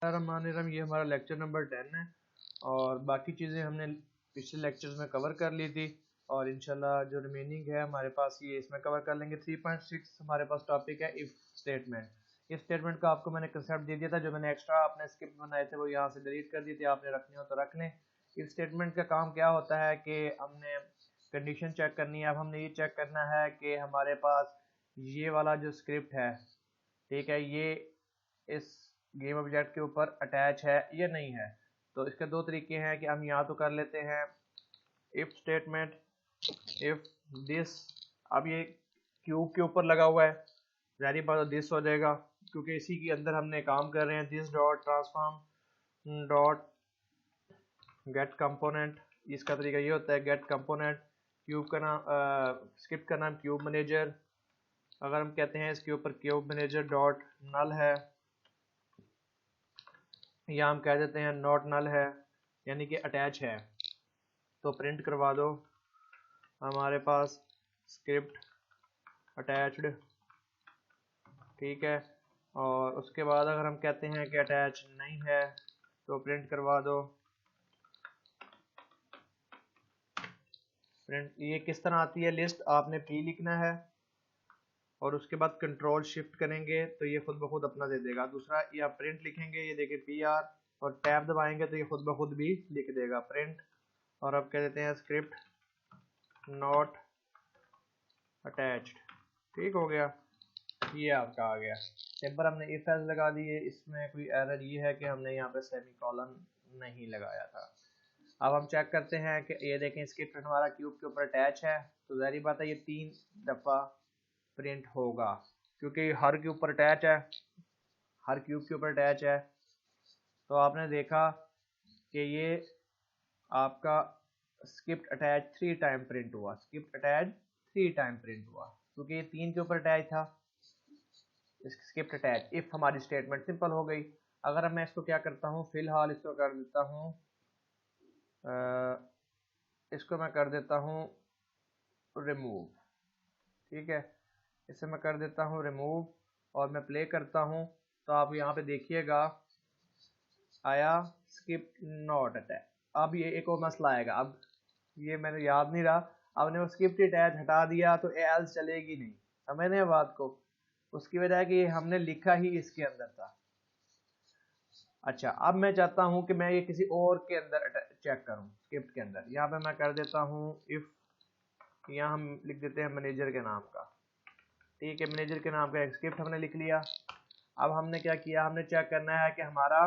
रहमान ये हमारा lecture number 10 है और बाकी चीज़ें हमने पिछले लेक्चर्स में कवर कर ली थी और इंशाल्लाह जो रिमेनिंग है हमारे पास ये इसमें कवर कर लेंगे। 3.6 हमारे पास टॉपिक है इफ स्टेटमेंट। इफ स्टेटमेंट का आपको मैंने कंसेप्ट दे दिया था, जो मैंने एक्स्ट्रा अपने स्क्रिप्ट बनाए थे वो यहाँ से डिलीट कर दिए थे, आपने रखने हो तो रख लें। इफ स्टेटमेंट का काम क्या होता है कि हमने कंडीशन चेक करनी है। अब हमने ये चेक करना है कि हमारे पास ये वाला जो स्क्रिप्ट है, ठीक है, ये इस गेम ऑब्जेक्ट के ऊपर अटैच है या नहीं है। तो इसके दो तरीके हैं कि हम यहाँ तो कर लेते हैं इफ स्टेटमेंट इफ दिस। अब ये क्यूब के ऊपर लगा हुआ है, जारी बात दिस हो जाएगा क्योंकि इसी के अंदर हमने काम कर रहे हैं। This dot transform dot get component, इसका तरीका ये होता है गेट कंपोनेंट। क्यूब का नाम स्क्रिप्ट का नाम क्यूब मैनेजर। अगर हम कहते हैं इसके ऊपर क्यूब मैनेजर डॉट नल है, या हम कह देते हैं नॉट नल है, यानी कि अटैच है, तो प्रिंट करवा दो हमारे पास स्क्रिप्ट अटैच्ड, ठीक है। और उसके बाद अगर हम कहते हैं कि अटैच नहीं है तो प्रिंट करवा दो प्रिंट। ये किस तरह आती है लिस्ट, आपने पी लिखना है और उसके बाद कंट्रोल शिफ्ट करेंगे तो ये खुद ब खुद अपना दे देगा। दूसरा, या प्रिंट लिखेंगे, ये देखिए पी आर, और टैब दबाएंगे तो ये खुद ब खुद भी लिख देगा प्रिंट। और अब कह देते हैं स्क्रिप्ट नॉट अटैच्ड, ठीक हो गया, ये आपका आ गया। सिंपल हमने इफ एल्स लगा दिए। इसमें कोई एरर ये है कि हमने यहाँ पे सेमीकोलन नहीं लगाया था। अब हम चेक करते हैं कि ये देखें स्क्रिप्ट हमारा क्यूब के ऊपर अटैच है, तो जाहिर बात है ये 3 दफ़ा प्रिंट होगा क्योंकि हर के ऊपर अटैच है, हर क्यूब के ऊपर अटैच है। तो आपने देखा कि ये आपका स्क्रिप्ट अटैच 3 टाइम प्रिंट हुआ, स्क्रिप्ट अटैच 3 टाइम प्रिंट हुआ क्योंकि ये 3 के ऊपर अटैच था। स्क्रिप्ट अटैच इफ हमारी स्टेटमेंट सिंपल हो गई। अगर मैं इसको क्या करता हूँ, फिलहाल इसको कर देता हूँ, इसको मैं कर देता हूँ रिमूव, ठीक है, इसे मैं कर देता हूँ रिमूव और मैं प्ले करता हूँ तो आप यहाँ पे देखिएगा आया स्क्रिप्ट नॉट अटैच। अब ये एक और मसला आएगा, अब ये मैंने याद नहीं रहा, आपने वो स्क्रिप्ट अटैच हटा दिया तो एल्स चलेगी नहीं, समझने बात को। उसकी वजह है कि हमने लिखा ही इसके अंदर था। अच्छा, अब मैं चाहता हूं कि मैं ये किसी और के अंदर चेक करूं, स्क्रिप्ट के अंदर। यहाँ पे मैं कर देता हूं इफ, यहाँ हम लिख देते हैं मैनेजर के नाम का, ठीक है, मैनेजर के नाम का एक स्क्रिप्ट हमने लिख लिया। अब हमने क्या किया, हमने चेक करना है कि हमारा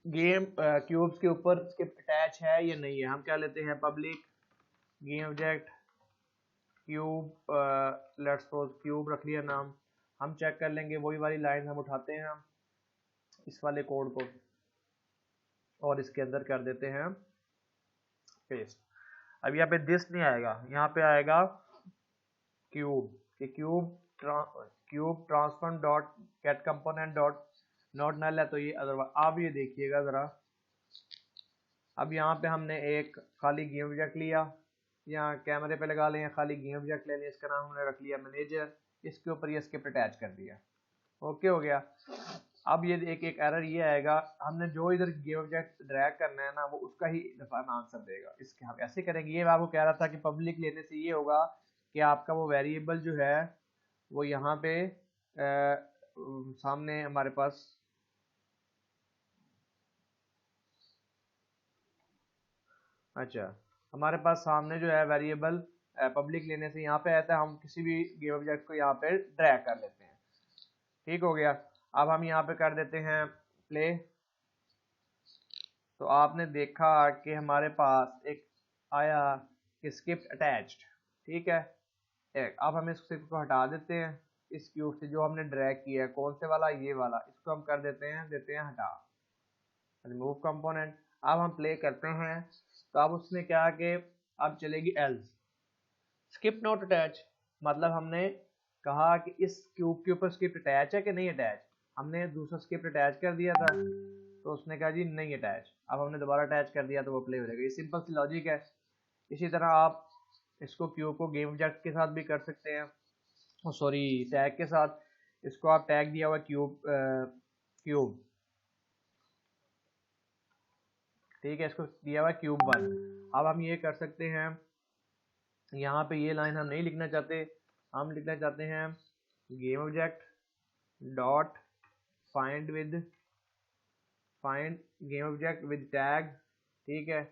गेम क्यूब्स के ऊपर स्क्रिप्ट अटैच है या नहीं है। हम क्या लेते हैं public game object cube, let's suppose cube रख लिया नाम। हम चेक कर लेंगे, वही वाली लाइन हम उठाते हैं हम इस वाले कोड को और इसके अंदर कर देते हैं पेस्ट। अब यहाँ पे दिस नहीं आएगा, यहाँ पे आएगा क्यूब कि cube transform dot get component dot not null है, तो ये अदरवाइज। आप ये देखिएगा जरा, अब यहाँ पे हमने एक खाली गेम ऑब्जेक्ट लिया, यहाँ कैमरे पे लगा लें, खाली गेम ऑब्जेक्ट ले लें, इसका नाम हमने रख लिया मैनेजर, इसके ऊपर ये स्क्रिप्ट अटैच कर दिया, ओके हो गया। अब ये एक एरर ये आएगा, हमने जो इधर गेम ऑब्जेक्ट ड्रैग करना है ना वो उसका ही डिफॉल्ट आंसर देगा। इसके हम ऐसे करेंगे, ये मैं आपको कह रहा था कि पब्लिक लेने से ये होगा कि आपका वो वेरिएबल जो है वो यहाँ पे सामने हमारे पास अच्छा, हमारे पास सामने जो है वेरिएबल पब्लिक लेने से यहाँ पे आता है, हम किसी भी गेम ऑब्जेक्ट को यहाँ पे ड्रैग कर लेते हैं, ठीक हो गया। अब हम यहाँ पे कर देते हैं प्ले, तो आपने देखा कि हमारे पास एक आया कि स्क्रिप्ट अटैच्ड, ठीक है। अब हम इस स्क्रिप्ट को हटा देते हैं इस क्यूब से जो हमने ड्रैग किया है, कौन से वाला, ये वाला, इसको हम कर देते हैं हटा, रिमूव कंपोनेंट। अब हम प्ले करते हैं तो अब उसने क्या कि अब चलेगी एल्स स्क्रिप्ट नॉट अटैच, मतलब हमने कहा कि इस क्यूब के ऊपर स्क्रिप्ट अटैच है कि नहीं अटैच, हमने दूसरा स्क्रिप्ट अटैच कर दिया था तो उसने कहा जी नहीं अटैच। अब हमने दोबारा अटैच कर दिया तो वो प्ले हो जाएगा। ये सिंपल सी लॉजिक है। इसी तरह आप इसको क्यूब को गेम ऑब्जेक्ट के साथ भी कर सकते हैं, सॉरी टैग के साथ। इसको आप टैग दिया हुआ क्यूब क्यूब, ठीक है, इसको दिया हुआ क्यूब 1। अब हम ये कर सकते हैं, यहाँ पे ये लाइन हम नहीं लिखना चाहते, हम लिखना चाहते हैं game object dot find game object with tag, ठीक है,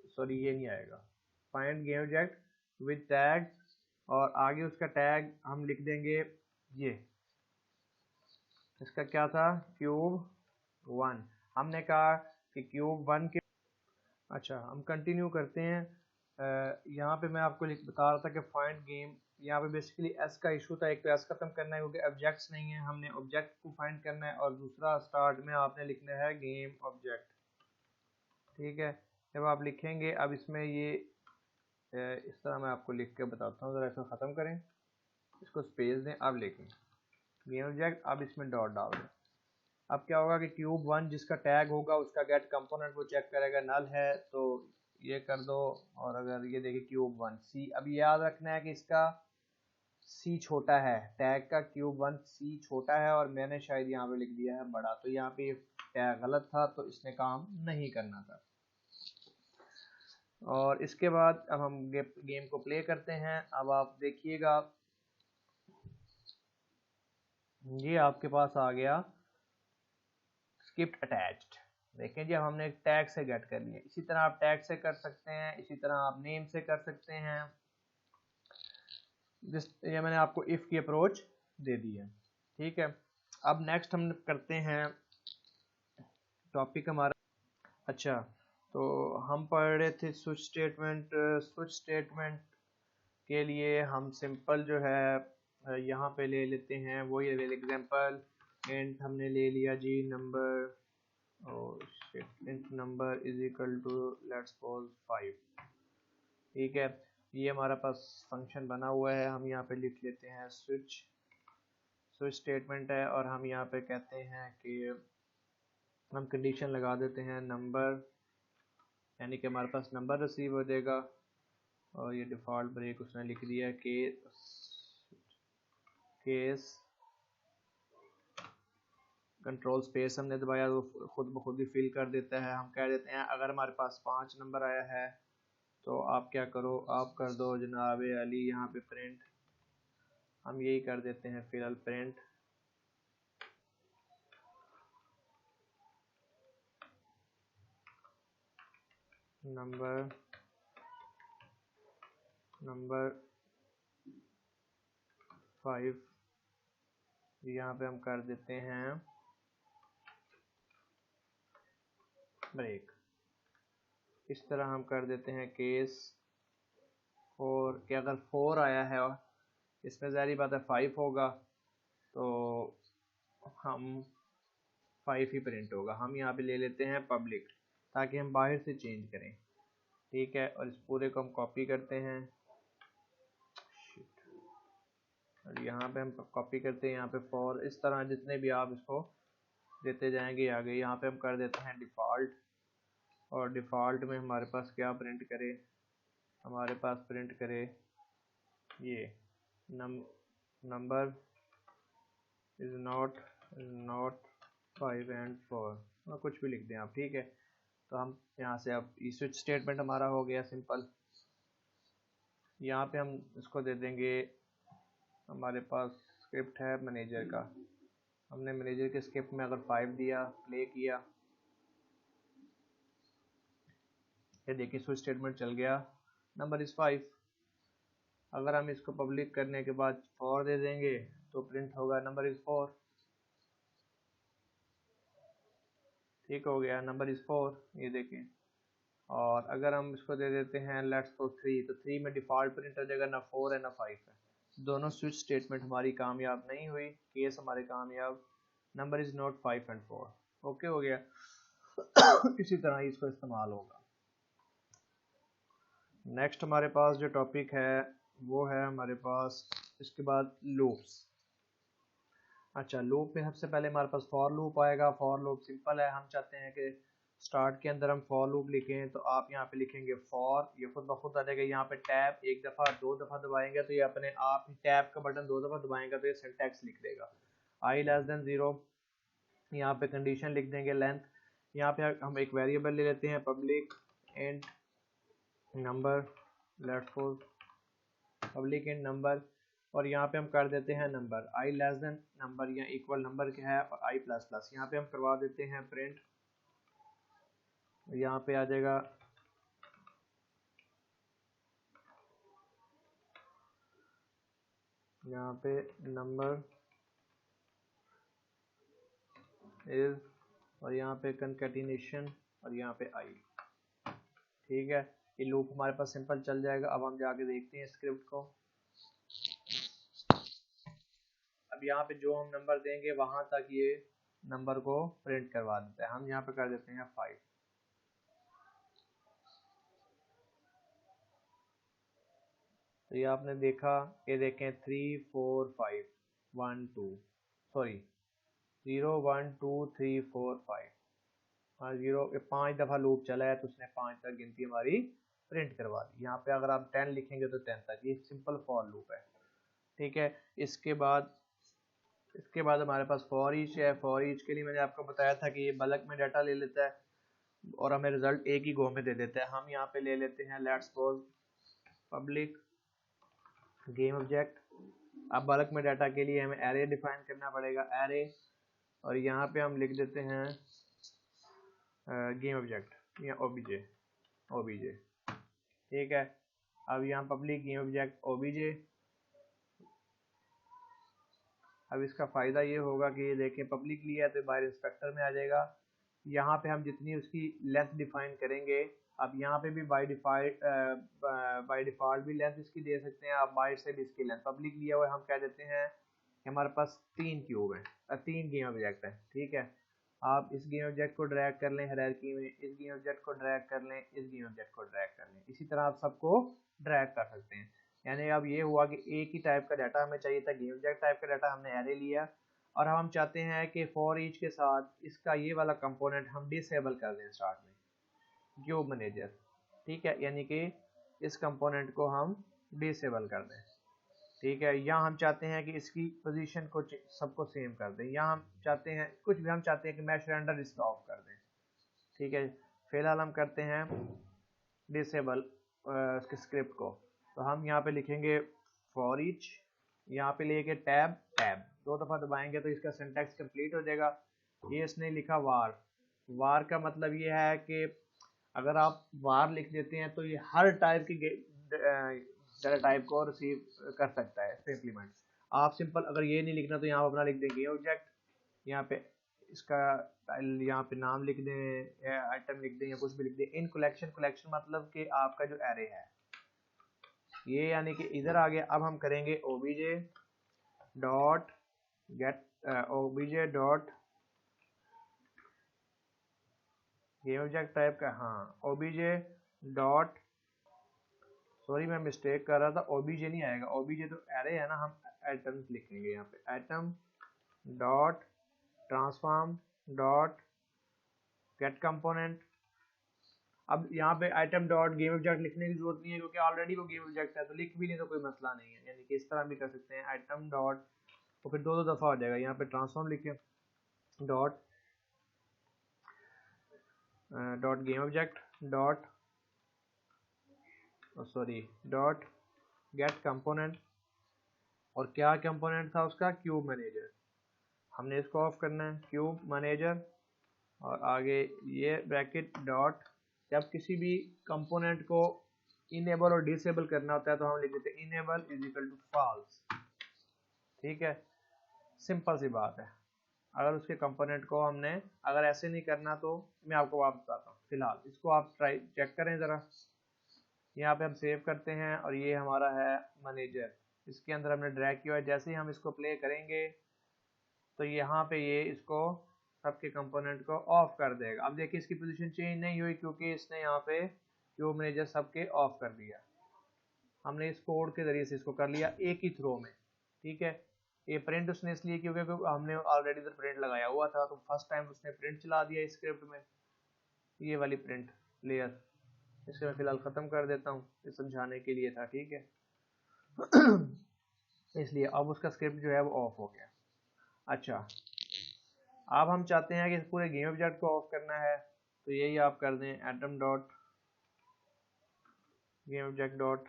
सॉरी ये नहीं आएगा, find game object with tag, और आगे उसका टैग हम लिख देंगे ये, इसका क्या था, क्यूब 1। हमने कहा कि क्यूब 1 के, अच्छा हम कंटिन्यू करते हैं। यहाँ पे मैं आपको बता रहा था कि फाइंड गेम, यहाँ पे बेसिकली एस का इशू था, एक तो एस खत्म करना है क्योंकि ऑब्जेक्ट्स नहीं है, हमने ऑब्जेक्ट को फाइंड करना है, और दूसरा स्टार्ट में आपने लिखना है गेम ऑब्जेक्ट, ठीक है। जब आप लिखेंगे, अब इसमें ये इस तरह मैं आपको लिख के बताता हूँ, ज़रा इसको ख़त्म करें, इसको स्पेस दें, अब लिखें गेम ऑब्जेक्ट, अब इसमें डॉट डाल दें। अब क्या होगा कि क्यूब 1 जिसका टैग होगा उसका गेट कंपोनेंट वो चेक करेगा, नल है तो ये कर दो, और अगर ये देखिए क्यूब 1 सी, अब याद रखना है कि इसका सी छोटा है, टैग का क्यूब 1 सी छोटा है, और मैंने शायद यहाँ पे लिख दिया है बड़ा, तो यहाँ पे टैग गलत था, तो इसने काम नहीं करना था। और इसके बाद अब हम गेम को प्ले करते हैं। अब आप देखिएगा ये आपके पास आ गया स्क्रिप्ट अटैच्ड, देखें जी, अब हमने एक टैग से गेट कर लिया। इसी तरह आप टैग से कर सकते हैं, इसी तरह आप नेम से कर सकते हैं। ये मैंने आपको इफ की अप्रोच दे दी है, ठीक है। अब नेक्स्ट हम करते हैं टॉपिक हमारा, अच्छा तो हम पढ़ रहे थे स्विच स्टेटमेंट। स्विच स्टेटमेंट के लिए हम सिंपल जो है यहाँ पे ले लेते हैं वही एग्जांपल, इंट हमने ले लिया जी number, int number is equal to let's suppose 5, ठीक है। ये हमारा पास फंक्शन बना हुआ है, हम यहाँ पे लिख लेते हैं स्विच स्टेटमेंट है, और हम यहाँ पे कहते हैं कि हम कंडीशन लगा देते हैं नंबर, यानी कि हमारे पास नंबर रिसीव हो जाएगा, और ये डिफ़ॉल्ट ब्रेक उसने लिख दिया है केस कंट्रोल स्पेस हमने दबाया तो खुद ब खुद ही फिल कर देता है। हम कह देते हैं अगर हमारे पास 5 नंबर आया है तो आप क्या करो, आप कर दो जनाब अली यहाँ पे प्रिंट, हम यही कर देते हैं फिलहाल प्रिंट नंबर 5, यहाँ पे हम कर देते हैं ब्रेक। इस तरह हम कर देते हैं केस 4 कि अगर 4 आया है और इसमें ज़ाहिर बात है 5 होगा तो हम 5 ही प्रिंट होगा। हम यहाँ पे ले लेते हैं पब्लिक ताकि हम बाहर से चेंज करें, ठीक है। और इस पूरे को हम कॉपी करते हैं, और यहाँ पे हम कॉपी करते हैं यहाँ पे फॉर, इस तरह जितने भी आप इसको देते जाएंगे आगे। यहाँ पे हम कर देते हैं डिफ़ॉल्ट, और डिफ़ॉल्ट में हमारे पास क्या प्रिंट करे, हमारे पास प्रिंट करे ये नंबर इज़ नॉट 5 and 4, और कुछ भी लिख दें आप, ठीक है। तो हम यहाँ से अब ये स्विच स्टेटमेंट हमारा हो गया सिंपल। यहाँ पे हम इसको दे देंगे, हमारे पास स्क्रिप्ट है मैनेजर का, हमने मैनेजर के स्क्रिप्ट में अगर 5 दिया, प्ले किया, ये देखिए स्विच स्टेटमेंट चल गया, नंबर इज़ 5। अगर हम इसको पब्लिक करने के बाद 4 दे देंगे तो प्रिंट होगा नंबर इज़ 4, ठीक हो गया, नंबर इज़ 4, ये देखें। और अगर हम इसको दे देते हैं लेट्स गो 3, तो 3 में डिफ़ॉल्ट प्रिंट हो जाएगा, ना 4 है ना 5 है। दोनों स्विच स्टेटमेंट हमारी कामयाब नहीं हुई, केस हमारे कामयाब, number is not 5 and 4, okay हो गया। इसी तरह इसको इस्तेमाल होगा। नेक्स्ट हमारे पास जो टॉपिक है वो है हमारे पास इसके बाद लूप्स। अच्छा, लूप में सबसे पहले हमारे पास फॉर लूप आएगा। फॉर लूप सिंपल है, हम चाहते हैं कि स्टार्ट के अंदर हम फॉर लूप लिखें, तो आप यहाँ पे लिखेंगे फॉर, ये खुद ब खुद आ जाएगा। यहाँ पे टैब एक दफ़ा 2 दफ़ा दबाएंगे तो ये अपने आप ही, टैब का बटन 2 दफ़ा दबाएंगे तो ये सिंटैक्स लिख देगा। आई लेस देन 0, यहाँ पे कंडीशन लिख देंगे लेंथ। यहाँ पे हम एक वेरिएबल ले लेते हैं public int number, let's suppose public int number, और यहाँ पे हम कर देते हैं नंबर, आई लेस देन नंबर या इक्वल नंबर क्या है और आई प्लस प्लस। यहाँ पे हम करवा देते हैं प्रिंट, यहाँ पे आ जाएगा यहाँ पे नंबर इज, और यहाँ पे कंकैटिनेशन, और यहाँ पे आई। ठीक है, ये लूप हमारे पास सिंपल चल जाएगा। अब हम जाके देखते हैं स्क्रिप्ट को। अब यहाँ पे जो हम नंबर देंगे वहां तक ये नंबर को प्रिंट करवा देता है। हम यहाँ पे कर देते हैं 5। तो ये आपने देखा, ये देखें 3 4 5 1 2 सॉरी 0 1 2 3 4 5 और 0 के 5 दफ़ा लूप चला है तो उसने 5 तक गिनती हमारी प्रिंट करवा दी। यहाँ पे अगर आप 10 लिखेंगे तो 10 तक, ये सिंपल फॉर लूप है। ठीक है, इसके बाद हमारे पास फॉर ईच है। फॉर ईच के लिए मैंने आपको बताया था कि ये बल्क में डाटा ले लेता है और हमें रिजल्ट एक ही गो में दे देता है। हम यहाँ पे ले लेते हैं let's suppose public game object. अब बल्क में डाटा के लिए हमें एरे डिफाइन करना पड़ेगा, एरे, और यहाँ पे हम लिख देते हैं गेम ऑब्जेक्ट या ओबीजे। ठीक है, अब यहाँ पब्लिक गेम ऑब्जेक्ट ओबीजे। अब इसका फ़ायदा ये होगा कि ये देखें पब्लिक लिया है तो बाहर इंस्पेक्टर में आ जाएगा। यहाँ पे हम जितनी उसकी लेंथ डिफाइन करेंगे, अब यहाँ पे भी बाय डिफ़ॉल्ट भी लेंथ इसकी दे सकते हैं आप, बाइट से भी इसकी लेंथ। पब्लिक लिया हुआ है, हम कह देते हैं कि हमारे पास 3 क्यूब है, 3 गेम ऑब्जेक्ट है। ठीक है, आप इस गेम ऑब्जेक्ट को ड्रैग कर लें हायरार्की में, इस गेम ऑब्जेक्ट को ड्रैग कर लें, इस गेम ऑब्जेक्ट को ड्रैग कर लें, इसी तरह आप सबको ड्रैग कर सकते हैं। यानी अब ये हुआ कि एक ही टाइप का डाटा हमें चाहिए था, गेम ऑब्जेक्ट टाइप का डाटा, हमने एरे लिया और हम चाहते हैं कि फॉर ईच के साथ इसका ये वाला कंपोनेंट हम डिसेबल कर दें स्टार्ट में, क्यूब मैनेजर। ठीक है, यानी कि इस कंपोनेंट को हम डिसेबल कर दें। ठीक है, यहाँ हम चाहते हैं कि इसकी पोजीशन को सबको सेम कर दें, यहाँ हम चाहते हैं कुछ भी, हम चाहते हैं कि मैश रेंडर इसका ऑफ कर दें। ठीक है, फिलहाल हम करते हैं डिसेबल इसके स्क्रिप्ट को। तो हम यहाँ पे लिखेंगे फॉर ईच, यहाँ पे लेके टैब 2 दफ़ा दबाएंगे तो इसका सिंटैक्स कंप्लीट हो जाएगा। ये इसने लिखा वार का मतलब ये है कि अगर आप वार लिख देते हैं तो ये हर टाइप की डाटा टाइप को रिसीव कर सकता है इम्प्लीमेंट। आप सिंपल अगर ये नहीं लिखना तो यहाँ अपना लिख देंगे ऑब्जेक्ट, यहाँ पे इसका यहाँ पे नाम लिख दें या आइटम लिख दें या कुछ भी लिख दें। इन कलेक्शन मतलब कि आपका जो एरे है ये, यानी कि इधर आ गया। अब हम करेंगे OBJ dot gate OBJ dot game object type का, हाँ ओबीजे डॉट, सॉरी मैं मिस्टेक कर रहा था, ओबीजे नहीं आएगा, ओबीजे तो एरे है ना, हम आइटम्स लिखेंगे यहाँ पे, item dot transform dot get component. अब यहाँ पे आइटम डॉट गेम ऑब्जेक्ट लिखने की जरूरत नहीं है क्योंकि ऑलरेडी वो गेम ऑब्जेक्ट है, तो लिख भी नहीं तो कोई मसला नहीं है। यानी कि इस तरह भी कर सकते हैं, आइटम डॉट, तो फिर 2 दफ़ा हो जाएगा। यहाँ पे ट्रांसफॉर्म लिखे dot game object dot sorry dot get component, और क्या कंपोनेंट था उसका, क्यूब मैनेजर। हमने इसको ऑफ करना है, क्यूब मैनेजर, और आगे ये ब्रैकेट डॉट। जब किसी भी कंपोनेंट को इनेबल और डिसेबल करना होता है तो हम लिख देते हैं enable is equal to false. ठीक है, सिंपल सी बात है। अगर उसके कंपोनेंट को हमने अगर ऐसे नहीं करना तो मैं आपको वापस बताता हूँ। फिलहाल इसको आप ट्राई चेक करें ज़रा। यहाँ पे हम सेव करते हैं और ये हमारा है मैनेजर, इसके अंदर हमने ड्रैग किया है। जैसे ही हम इसको प्ले करेंगे तो यहाँ पे ये इसको सबके कंपोनेंट को ऑफ कर देगा। अब देखिए इसकी पोजीशन चेंज नहीं हुई क्योंकि इसने यहाँ पे क्यूब मैनेजर सबके ऑफ कर दिया। हमने इस कोड के जरिए से इसको कर लिया एक ही थ्रो में। ठीक है, ये प्रिंट उसने इसलिए क्योंकि हमने ऑलरेडी इधर प्रिंट लगाया हुआ था, तो फर्स्ट टाइम उसने प्रिंट चला दिया इस स्क्रिप्ट में, ये वाली प्रिंट लेयर। इसको मैं फिलहाल ख़त्म कर देता हूँ, ये समझाने के लिए था। ठीक है इसलिए अब उसका स्क्रिप्ट जो है वो ऑफ हो गया। अच्छा, अब हम चाहते हैं कि इस पूरे गेम ऑब्जेक्ट को ऑफ करना है, तो यही आप कर दें atom dot game object dot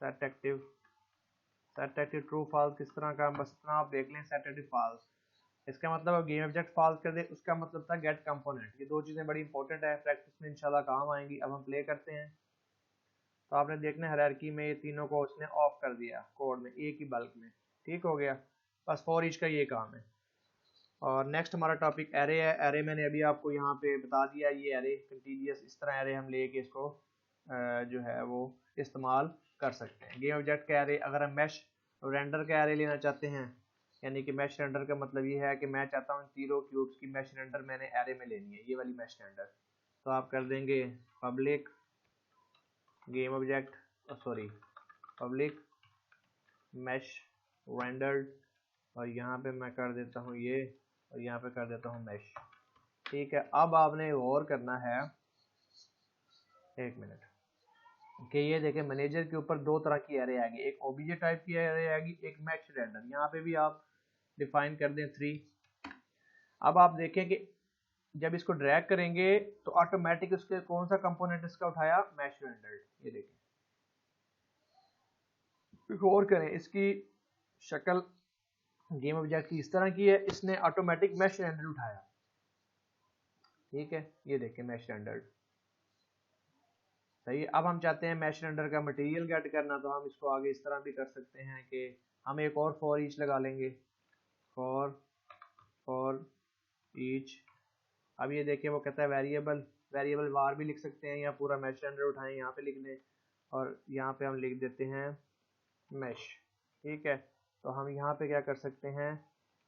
set active true false. किस तरह का, बस इतना आप देख लें, सेट एक्टिव फॉल्स। इसका मतलब अब गेम ऑब्जेक्ट फॉल्स कर दे, उसका मतलब था गेट कंपोनेंट। ये दो चीज़ें बड़ी इंपॉर्टेंट है, प्रैक्टिस में इंशाल्लाह काम आएंगी। अब हम प्ले करते हैं, तो आपने देखना हायरार्की में ये तीनों को उसने ऑफ कर दिया कोड में, एक ही बल्क में। ठीक हो गया, बस फॉर ईच का ये काम है। और नेक्स्ट हमारा टॉपिक एरे है। एरे मैंने अभी आपको यहाँ पे बता दिया, ये एरे कंटीन्यूअस, इस तरह एरे हम लेके इसको जो है वो इस्तेमाल कर सकते हैं। गेम ऑब्जेक्ट का एरे, अगर हम मैश रेंडर का एरे लेना चाहते हैं, यानी कि मैश रेंडर का मतलब ये है कि मैं चाहता हूँ 0 क्यूब्स की मैश रेंडर मैंने एरे में लेनी है, ये वाली मैश रेंडर। तो आप कर देंगे public game object public mesh rendered, और यहाँ पे मैं कर देता हूँ ये, और यहाँ पे कर देता हूँ मैश। ठीक है, अब आपने और करना है, एक मिनट, कि ये देखें मैनेजर के ऊपर दो तरह की एरे आएगी, एक ओबीजे टाइप की एरे आएगी, एक मैश रेंडर। यहाँ पे भी आप डिफाइन कर दें 3। अब आप देखें कि जब इसको ड्रैग करेंगे तो ऑटोमेटिक उसके कौन सा कंपोनेंट इसका उठाया, मैश रेंडर। ये देखें, गौर करें, इसकी शक्ल गेम ऑब्जेक्ट की इस तरह की है, इसने ऑटोमेटिक मैश रेंडर उठाया। ठीक है, ये देखें मैश रेंडर सही है। अब हम चाहते हैं मैश रेंडर का मटेरियल गेट करना, तो हम इसको आगे इस तरह भी कर सकते हैं कि हम एक और फॉर ईच लगा लेंगे, फॉर ईच। अब ये देखिए वो कहता है वेरिएबल वार भी लिख सकते हैं, या पूरा मैश रेंडर उठाएं यहाँ पे लिख दें, और यहाँ पे हम लिख देते हैं मैश। ठीक है, तो हम यहाँ पे क्या कर सकते हैं,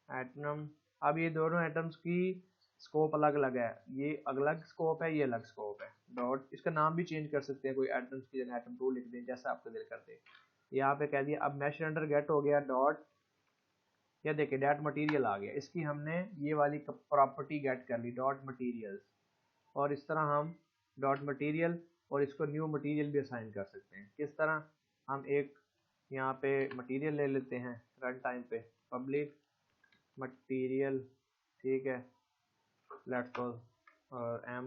एटम। अब ये दोनों एटम्स की स्कोप अलग अलग है, ये अलग स्कोप है, ये अलग स्कोप है। डॉट, इसका नाम भी चेंज कर सकते हैं, कोई एटम्स की जगह एटम 2 लिख दें, जैसा आपको दिल कर दे। यहाँ पे कह दिया, अब मैश रेंडर गेट हो गया डॉट, या देखिए डॉट मटेरियल आ गया, इसकी हमने ये वाली प्रॉपर्टी गेट कर ली, डॉट मटेरियल। और इस तरह हम डॉट मटेरियल और इसको न्यू मटेरियल भी असाइन कर सकते हैं। किस तरह, हम एक यहाँ पे मटेरियल ले लेते हैं रन टाइम पे, पब्लिक मटेरियल। ठीक है, लेट्स और एम,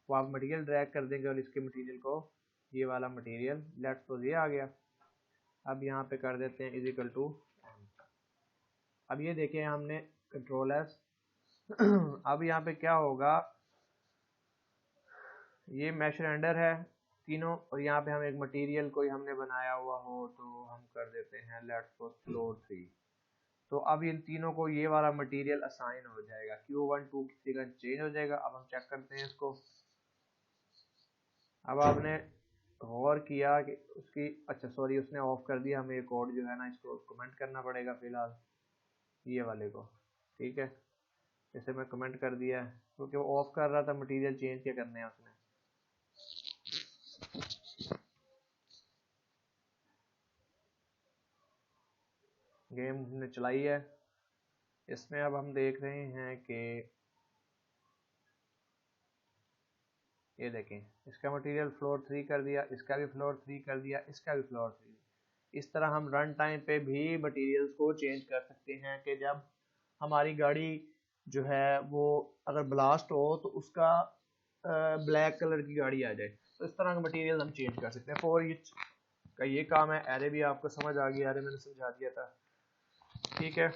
वो आप मटेरियल ड्रैग कर देंगे और इसके मटेरियल को, ये वाला मटेरियल लेट्स ये आ गया। अब यहाँ पे कर देते हैं इज इक्वल टू। अब ये देखें हमने कंट्रोल एस अब यहाँ पे क्या होगा, ये मैश रेंडर है तीनों, और यहाँ पे हम एक मटेरियल कोई हमने बनाया हुआ हो, तो हम कर देते हैं लेट्स सपोज फ्लोर 3। तो अब इन तीनों को ये वाला मटेरियल असाइन हो जाएगा, Q1 2 की जगह चेंज हो जाएगा। अब हम चेक करते हैं इसको। अब आपने गौर किया कि उसकी, अच्छा सॉरी, उसने ऑफ कर दिया, हमें कोड जो है ना इसको कमेंट करना पड़ेगा फिलहाल, ये वाले को। ठीक है, इसे मैं कमेंट कर दिया है, क्योंकि वो ऑफ कर रहा था मटेरियल चेंज क्या करने हैं उसने। गेम हमने चलाई है, इसमें अब हम देख रहे हैं कि ये देखें, इसका मटेरियल फ्लोर 3 कर दिया, इसका भी फ्लोर 3 कर दिया, इसका भी फ्लोर 3। इस तरह हम रन टाइम पे भी मटेरियल्स को चेंज कर सकते हैं, कि जब हमारी गाड़ी जो है वो अगर ब्लास्ट हो तो उसका ब्लैक कलर की गाड़ी आ जाए, तो इस तरह का मटेरियल हम चेंज कर सकते हैं। फॉर ईच का ये काम है। एरे भी आपको समझ आ गया, एरे मैंने समझा दिया था। ठीक है,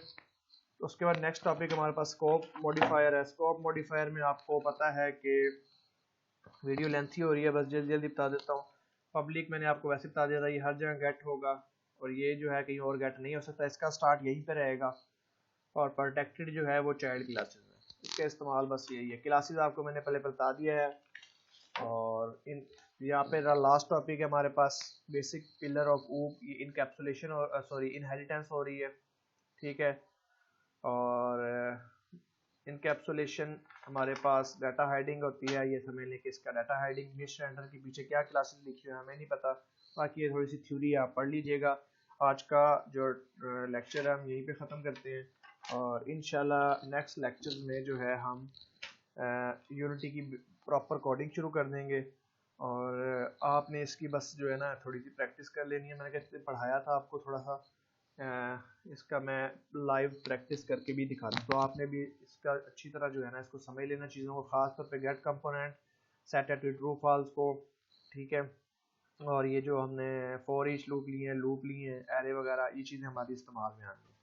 उसके बाद नेक्स्ट टॉपिक हमारे पास स्कोप मॉडिफायर है। स्कोप मॉडिफायर में आपको पता है कि वीडियो लेंथी हो रही है, बस जल्दी जल्दी बता देता हूँ। पब्लिक मैंने आपको वैसे बता दिया था, ये हर जगह गेट होगा, और ये जो है कहीं और गेट नहीं हो सकता, इसका स्टार्ट यहीं पे रहेगा। और प्रोटेक्टेड जो है वो चाइल्ड क्लासेस है, इसका इस्तेमाल बस यही है। क्लासेस आपको मैंने पहले बता दिया है। और इन यहाँ पे लास्ट टॉपिक है हमारे पास, बेसिक पिलर ऑफ ऊप, ये इनकैप्सुलेशन और सॉरी इनहेरिटेंस हो रही है। ठीक है, और इनकैप्सुलेशन हमारे पास डाटा हाइडिंग होती है। ये समझ लें कि इसका डाटा हाइडिंग मिश रेंडर के पीछे क्या क्लासेस लिखी हुई है हमें नहीं पता, बाकी ये थोड़ी सी थ्योरी आप पढ़ लीजिएगा। आज का जो लेक्चर है हम यहीं पे ख़त्म करते हैं, और इंशाल्लाह नेक्स्ट लेक्चर में जो है हम यूनिटी की प्रॉपर कोडिंग शुरू कर देंगे। और आपने इसकी बस जो है ना थोड़ी सी प्रैक्टिस कर लेनी है। मैंने कैसे पढ़ाया था आपको थोड़ा सा, इसका मैं लाइव प्रैक्टिस करके भी दिखा दूँ, तो आपने भी इसका अच्छी तरह जो है ना इसको समझ लेना चीज़ों को, ख़ास तौर पे get component, set at true false को, ठीक है। और ये जो हमने फॉर ईच लूप लिए हैं, लूप लिए हैं, एरे वगैरह, ये चीज़ें हमारी इस्तेमाल में आनी हैं।